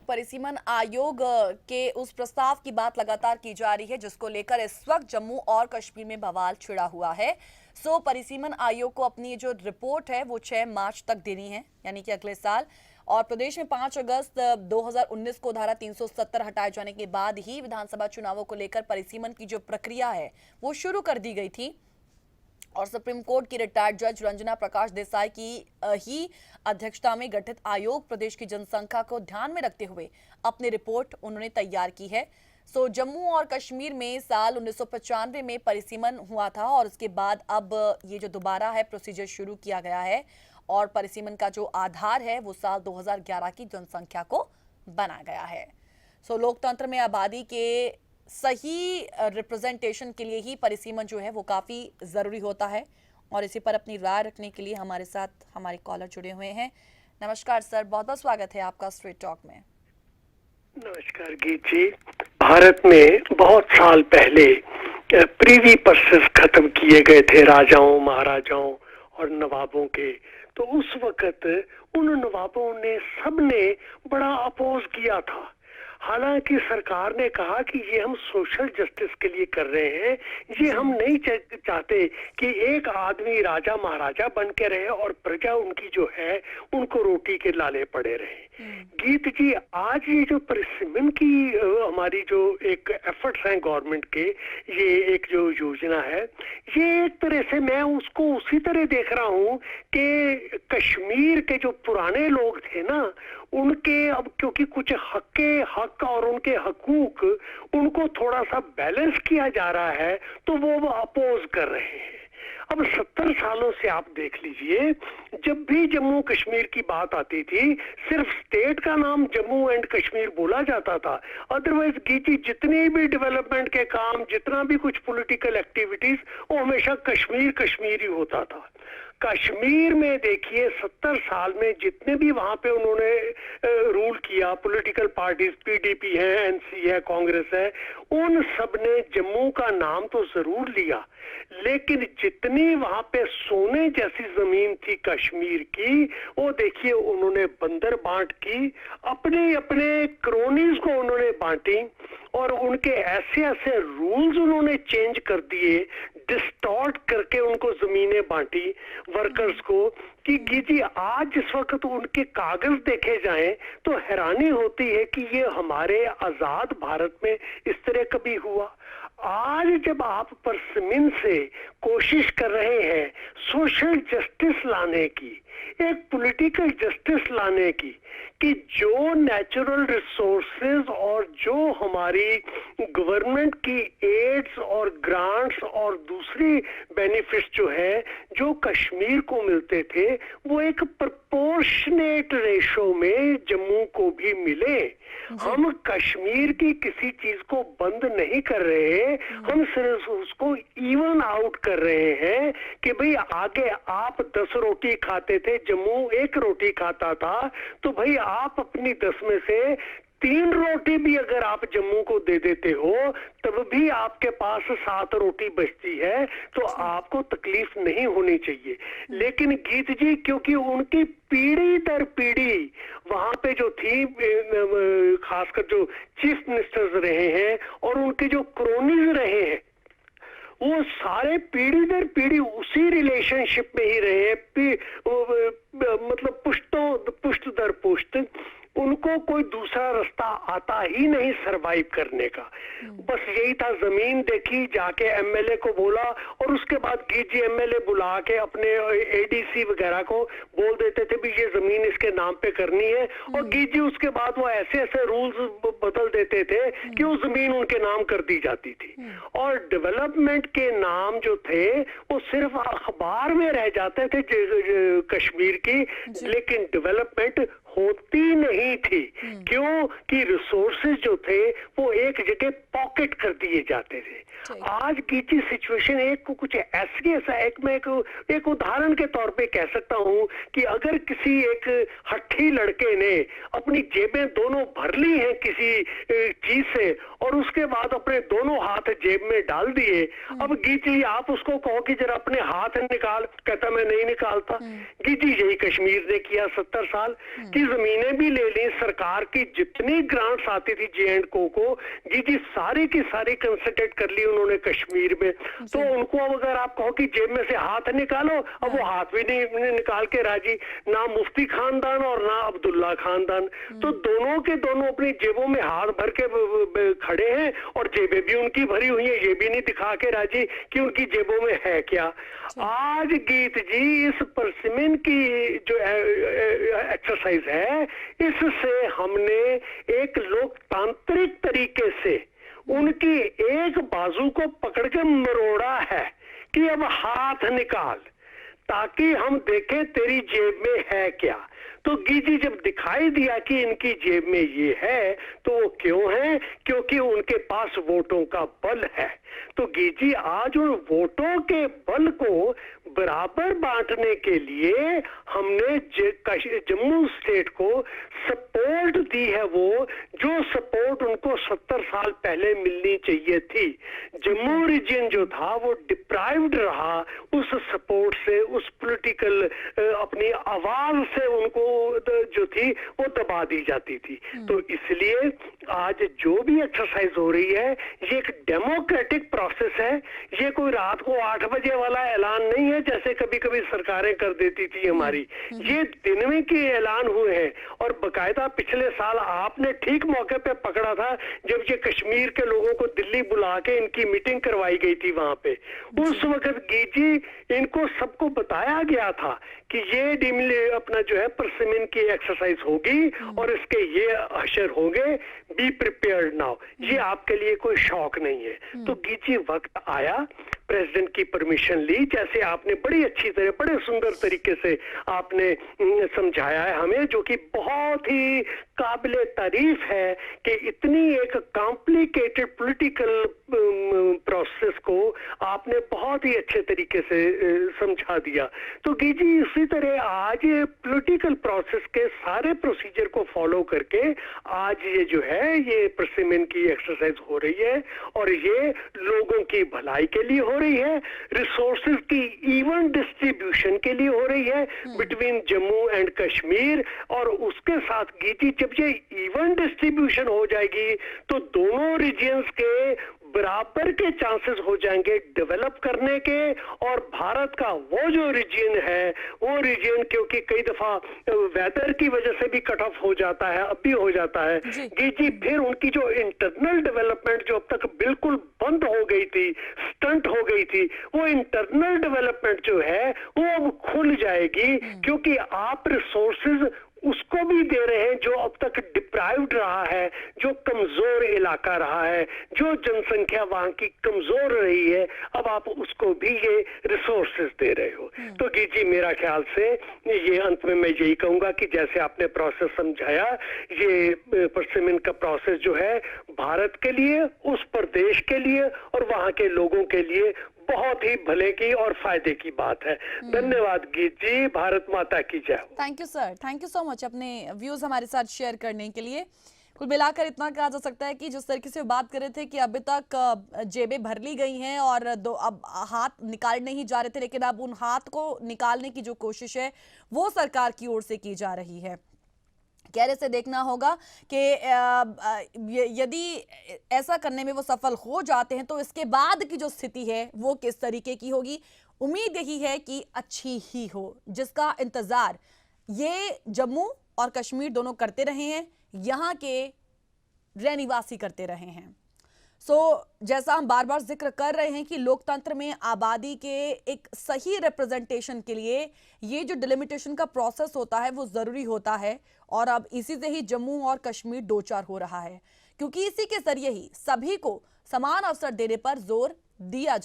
परिसीमन आयोग के उस प्रस्ताव की बात लगातार की जा रही है जिसको लेकर इस वक्त जम्मू और कश्मीर में बवाल छिड़ा हुआ है। परिसीमन आयोग को अपनी जो रिपोर्ट है वो 6 मार्च तक देनी है, यानी कि अगले साल। और प्रदेश में 5 अगस्त 2019 को धारा 370 हटाए जाने के बाद ही विधानसभा चुनावों को लेकर परिसीमन की जो प्रक्रिया है वो शुरू कर दी गई थी। और सुप्रीम कोर्ट की रिटायर्ड जज रंजना प्रकाश देसाई की ही अध्यक्षता में गठित आयोग प्रदेश की जनसंख्या को ध्यान में रखते हुए अपनी रिपोर्ट उन्होंने तैयार की है। जम्मू और कश्मीर में साल 1995 में परिसीमन हुआ था और उसके बाद अब ये जो दोबारा है प्रोसीजर शुरू किया गया है और परिसीमन का जो आधार है वो साल 2011 की जनसंख्या को बनाया गया है। लोकतंत्र में आबादी के सही रिप्रेजेंटेशन के लिए ही परिसीमन जो है वो काफी जरूरी होता है और इसी पर अपनी राय रखने के लिए हमारे साथ हमारे कॉलर जुड़े हुए हैं। नमस्कार सर, बहुत बहुत स्वागत है आपका स्ट्रेट टॉक में। नमस्कार गीत जी। भारत में बहुत साल पहले प्रीवी पर्सेस खत्म किए गए थे राजाओं, महाराजाओं और नवाबों के। तो उस वक्त उन नवाबों ने सबने बड़ा अपोज किया था। हालांकि सरकार ने कहा कि ये हम सोशल जस्टिस के लिए कर रहे हैं, ये हम नहीं चाहते कि एक आदमी राजा महाराजा बन के रहे और प्रजा उनकी जो है उनको रोटी के लाले पड़े रहे। गीत जी, आज ये जो परिसीमन की हमारी जो एक एफर्ट्स हैं गवर्नमेंट के, ये एक जो योजना है, ये एक तरह से मैं उसको उसी तरह देख रहा हूँ कि कश्मीर के जो पुराने लोग थे ना, उनके अब क्योंकि कुछ हक और उनके हकूक उनको थोड़ा सा बैलेंस किया जा रहा है तो वो अपोज कर रहे हैं। अब 70 सालों से आप देख लीजिए, जब भी जम्मू कश्मीर की बात आती थी सिर्फ स्टेट का नाम जम्मू एंड कश्मीर बोला जाता था। अदरवाइज गीची जितने भी डेवलपमेंट के काम, जितना भी कुछ पॉलिटिकल एक्टिविटीज, वो हमेशा कश्मीर कश्मीर ही होता था। कश्मीर में देखिए 70 साल में जितने भी वहां पे उन्होंने रूल किया, पॉलिटिकल पार्टीज, पीडीपी है, एनसी है, कांग्रेस है, उन सब ने जम्मू का नाम तो जरूर लिया, लेकिन जितनी वहां पे सोने जैसी जमीन थी कश्मीर की, वो देखिए उन्होंने बंदर बांट की, अपने अपने क्रोनीज को उन्होंने बांटी और उनके ऐसे ऐसे रूल्स उन्होंने चेंज कर दिए, डिस्टॉर्ट करके उनको जमीनें बांटी वर्कर्स को, कि जी आज जिस वक्त उनके कागज देखे जाएं तो हैरानी होती है कि ये हमारे आजाद भारत में इस तरह कभी हुआ। आज जब आप परिसीमन से कोशिश कर रहे हैं सोशल जस्टिस लाने की, एक पॉलिटिकल जस्टिस लाने की, कि जो नेचुरल रिसोर्सेज और जो हमारी गवर्नमेंट की एड्स और ग्रांट्स और दूसरी बेनिफिट्स जो है जो कश्मीर को मिलते थे, वो एक प्रोपोर्शनेट रेशो में जम्मू को भी मिले। हम कश्मीर की किसी चीज को बंद नहीं कर रहे, हम सिर्फ उसको इवन आउट कर रहे हैं कि भाई आगे आप 10 रोटी खाते थे, जम्मू 1 रोटी खाता था, तो भाई आप अपनी 10 में से 3 रोटी भी अगर आप जम्मू को दे देते हो तब भी आपके पास 7 रोटी बचती है, तो आपको तकलीफ नहीं होनी चाहिए। लेकिन गीत जी, क्योंकि उनकी पीढ़ी दर पीढ़ी वहां पे जो थी, खासकर जो चीफ मिनिस्टर्स रहे हैं और उनके जो क्रोनीज रहे हैं, वो सारे पीढ़ी दर पीढ़ी उसी रिलेशनशिप में ही रहे, मतलब पुश्त दर पुश्त, उनको कोई दूसरा रास्ता आता ही नहीं सरवाइव करने का। बस यही था, जमीन देखी, जाके एमएलए को बोला और उसके बाद गीजी एमएलए बुला के अपने एडीसी वगैरह को बोल देते थे भी ये जमीन इसके नाम पे करनी है, और गीजी उसके बाद वो ऐसे ऐसे रूल्स बदल देते थे कि वो जमीन उनके नाम कर दी जाती थी। और डेवलपमेंट के नाम जो थे वो सिर्फ अखबार में रह जाते थे कश्मीर की, लेकिन डेवलपमेंट होती नहीं थी। क्यों? कि रिसोर्सेज जो थे वो एक जगह पॉकेट कर दिए जाते थे। आज की सिचुएशन एक को कुछ ऐसी मैं एक उदाहरण के तौर पे कह सकता हूं कि अगर किसी एक हट्ठी लड़के ने अपनी जेबें दोनों भर ली हैं किसी चीज से और उसके बाद अपने दोनों हाथ जेब में डाल दिए, अब गीची आप उसको कहो कि जरा अपने हाथ निकाल, कहता मैं नहीं निकालता। गीची यही कश्मीर ने किया 70 साल की जमीनें भी ले ली, सरकार की जितनी ग्रांट्स आती थी J&K को, जी सारी की सारी कंसंट्रेट कर ली उन्होंने कश्मीर में। तो उनको अब अगर आप कहो कि जेब में से हाथ निकालो, अब वो हाथ भी नहीं निकाल के राजी, ना मुफ्ती खानदान और ना अब्दुल्ला खानदान। तो दोनों के दोनों अपनी जेबों में हाथ भर के खड़े हैं और जेबें भी उनकी भरी हुई है, ये भी नहीं दिखा के राजी कि उनकी जेबों में है क्या। आज गीत जी इस परसिमन की जो एक्सरसाइज है, इससे हमने एक लोकतांत्रिक तरीके से उनकी एक बाजू को पकड़ के मरोड़ा है कि अब हाथ निकाल ताकि हम देखें तेरी जेब में है क्या। तो गीजी जब दिखाई दिया कि इनकी जेब में ये है, तो वो क्यों है? क्योंकि उनके पास वोटों का बल है। तो गीजी आज उन वोटों के बल को बराबर बांटने के लिए हमने जम्मू स्टेट को सपोर्ट दी है, वो जो सपोर्ट उनको 70 साल पहले मिलनी चाहिए थी। जम्मू रीजन जो था वो डिप्राइव्ड रहा उस सपोर्ट से, उस पॉलिटिकल अपनी आवाज से उनको जो थी वो दबा दी जाती थी। तो इसलिए आज जो भी एक्सरसाइज हो रही है ये एक डेमोक्रेटिक प्रोसेस है, ये कोई रात को 8 बजे वाला ऐलान नहीं है जैसे कभी कभी सरकारें कर देती थी हमारी। ये दिन में के ऐलान हुए हैं और बकायदा पिछले साल आपने ठीक मौके पे पकड़ा था जब ये कश्मीर के लोगों को दिल्ली बुला के इनकी मीटिंग करवाई गई थी वहां पे। उस वक्त गीजी इनको सबको बताया गया था कि ये अपना जो है परसिमन की एक्सरसाइज होगी और इसके ये अशर होंगे, बी प्रिपेयर्ड नाउ, ये आपके लिए कोई शौक नहीं है। तो गीजी वक्त आया, प्रेसिडेंट की परमिशन ली, जैसे आपने बड़ी अच्छी तरह बड़े सुंदर तरीके से आपने समझाया है हमें, जो कि बहुत ही काबिले तारीफ है कि इतनी एक कॉम्प्लिकेटेड पॉलिटिकल प्रोसेस को आपने बहुत ही अच्छे तरीके से समझा दिया। तो गीजी इसी तरह आज पॉलिटिकल प्रोसेस के सारे प्रोसीजर को फॉलो करके आज ये जो है ये परसिमन की एक्सरसाइज हो रही है और ये लोगों की भलाई के लिए हो रही है, रिसोर्सेज की इवन डिस्ट्रीब्यूशन के लिए हो रही है बिटवीन जम्मू एंड कश्मीर। और उसके साथ गीजी जब ये इवन डिस्ट्रीब्यूशन हो जाएगी तो दोनों रीजन्स के बराबर के चांसेस हो जाएंगे डेवलप करने के। और भारत का वो जो रीजन है वो रीजन क्योंकि कई दफा वेदर की वजह से भी कट ऑफ हो जाता है, अब भी हो जाता है जी, फिर उनकी जो इंटरनल डेवलपमेंट जो अब तक बिल्कुल बंद हो गई थी, स्टंट हो गई थी, वो इंटरनल डेवलपमेंट जो है वो अब खुल जाएगी क्योंकि आप रिसोर्सेज उसको भी दे रहे हैं जो अब तक डिप्राइव्ड रहा है, जो कमजोर इलाका रहा है, जो जनसंख्या वहां की कमजोर रही है, अब आप उसको भी ये रिसोर्सेज दे रहे हो। तो जी मेरा ख्याल से ये अंत में मैं यही कहूंगा कि जैसे आपने प्रोसेस समझाया, ये परसिमन का प्रोसेस जो है भारत के लिए, उस प्रदेश के लिए और वहां के लोगों के लिए बहुत ही भले की और फायदे की बात है। धन्यवाद गीत जी, भारत माता की जय हो। Thank you sir, thank you so much अपने व्यूज हमारे साथ शेयर करने के लिए। कुल मिलाकर इतना कहा जा सकता है कि जिस तरीके से बात कर रहे थे कि अभी तक जेबें भर ली गई हैं और अब हाथ निकालने ही जा रहे थे, लेकिन अब उन हाथ को निकालने की जो कोशिश है वो सरकार की ओर से की जा रही है। गहरे से देखना होगा कि यदि ऐसा करने में वो सफल हो जाते हैं तो इसके बाद की जो स्थिति है वो किस तरीके की होगी। उम्मीद यही है कि अच्छी ही हो, जिसका इंतजार ये जम्मू और कश्मीर दोनों करते रहे हैं, यहाँ के रहनिवासी करते रहे हैं। जैसा हम बार बार जिक्र कर रहे हैं कि लोकतंत्र में आबादी के एक सही रिप्रेजेंटेशन के लिए ये जो डिलिमिटेशन का प्रोसेस होता है वो जरूरी होता है और अब इसी से ही जम्मू और कश्मीर दो चार हो रहा है, क्योंकि इसी के जरिए ही सभी को समान अवसर देने पर जोर दिया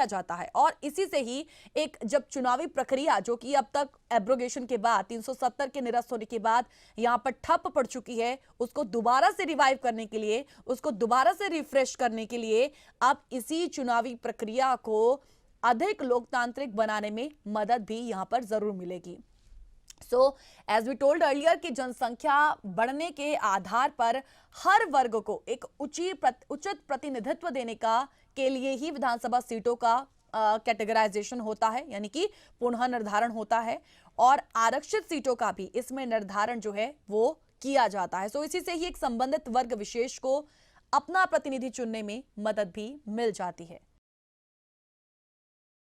जाता है। और इसी से ही एक जब चुनावी प्रक्रिया जो कि अब तक एब्रोगेशन के बाद 370 के निरस्त होने के बाद यहां पर ठप पड़ चुकी है, उसको दोबारा से रिवाइव करने के लिए, उसको दोबारा से रिफ्रेश करने के लिए अब इसी चुनावी प्रक्रिया को अधिक लोकतांत्रिक बनाने में मदद भी यहां पर जरूर मिलेगी। एज वी टोल्ड अर्लियर कि जनसंख्या बढ़ने के आधार पर हर वर्ग को एक उचित प्रतिनिधित्व देने के लिए ही विधानसभा सीटों का कैटेगराइजेशन होता है, यानी कि पुनः निर्धारण होता है और आरक्षित सीटों का भी इसमें निर्धारण जो है वो किया जाता है। सो इसी से ही एक संबंधित वर्ग विशेष को अपना प्रतिनिधि चुनने में मदद भी मिल जाती है।